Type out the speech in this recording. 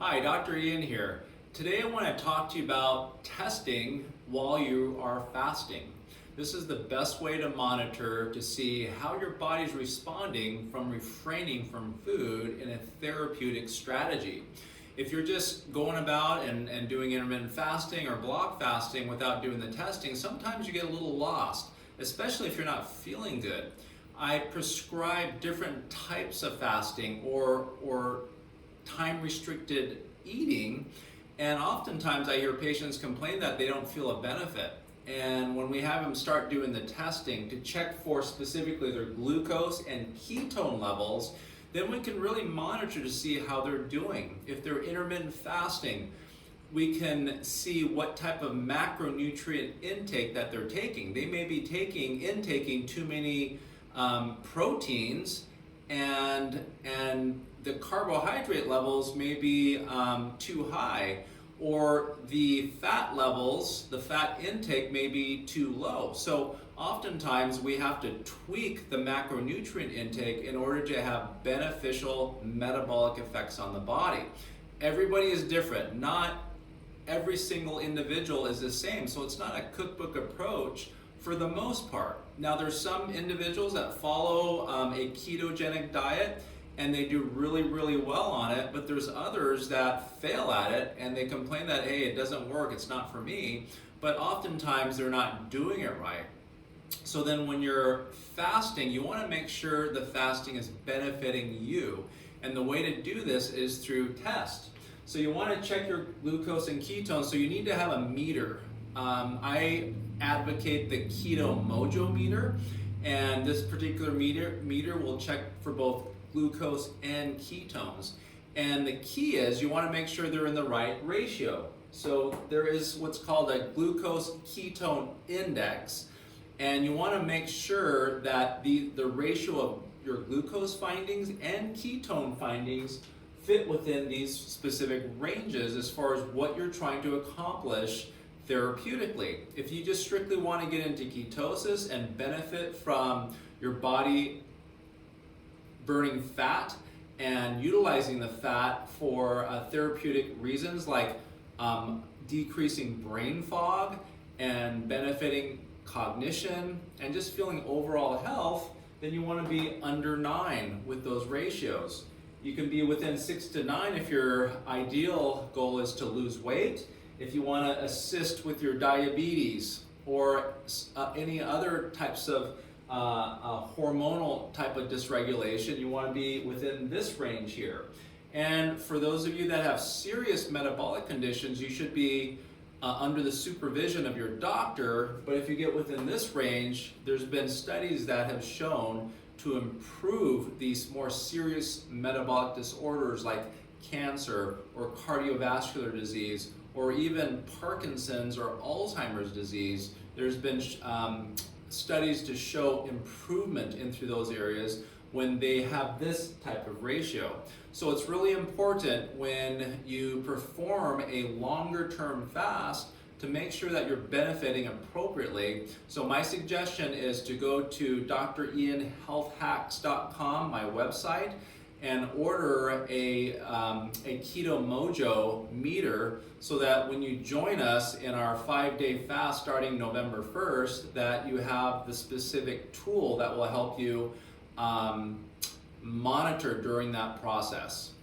Hi, Dr. Ian here. Today I want to talk to you about testing while you are fasting. This is the best way to monitor to see how your body's responding from refraining from food in a therapeutic strategy. If you're just going about and doing intermittent fasting or block fasting without doing the testing, sometimes you get a little lost, especially if you're not feeling good. I prescribe different types of fasting or time restricted eating, and oftentimes I hear patients complain that they don't feel a benefit. And when we have them start doing the testing to check for specifically their glucose and ketone levels, then we can really monitor to see how they're doing. If they're intermittent fasting, we can see what type of macronutrient intake that they're taking. They may be intaking too many proteins, and the carbohydrate levels may be too high, or the fat levels, the fat intake may be too low. So oftentimes we have to tweak the macronutrient intake in order to have beneficial metabolic effects on the body. Everybody is different. Not every single individual is the same, so it's not a cookbook approach for the most part. Now there's some individuals that follow a ketogenic diet and they do really, really well on it, but there's others that fail at it and they complain that, hey, it doesn't work, it's not for me, but oftentimes they're not doing it right. So then when you're fasting, you want to make sure the fasting is benefiting you. And the way to do this is through test. So you want to check your glucose and ketones, so you need to have a meter. I advocate the Keto Mojo meter, and this particular meter will check for both glucose and ketones. And the key is you want to make sure they're in the right ratio. So there is what's called a glucose ketone index, and you want to make sure that the ratio of your glucose findings and ketone findings fit within these specific ranges as far as what you're trying to accomplish therapeutically. If you just strictly want to get into ketosis and benefit from your body burning fat and utilizing the fat for therapeutic reasons like decreasing brain fog and benefiting cognition and just feeling overall health, then you want to be under 9 with those ratios. You can be within 6 to 9 if your ideal goal is to lose weight. If you want to assist with your diabetes or any other types of hormonal type of dysregulation, you want to be within this range here. And for those of you that have serious metabolic conditions, you should be under the supervision of your doctor. But if you get within this range, there's been studies that have shown to improve these more serious metabolic disorders like cancer or cardiovascular disease, or even Parkinson's or Alzheimer's disease. There's been studies to show improvement into those areas when they have this type of ratio. So it's really important when you perform a longer term fast to make sure that you're benefiting appropriately. So my suggestion is to go to drianhealthhacks.com, my website, and order a Keto Mojo meter, so that when you join us in our 5-day fast starting November 1st, that you have the specific tool that will help you monitor during that process.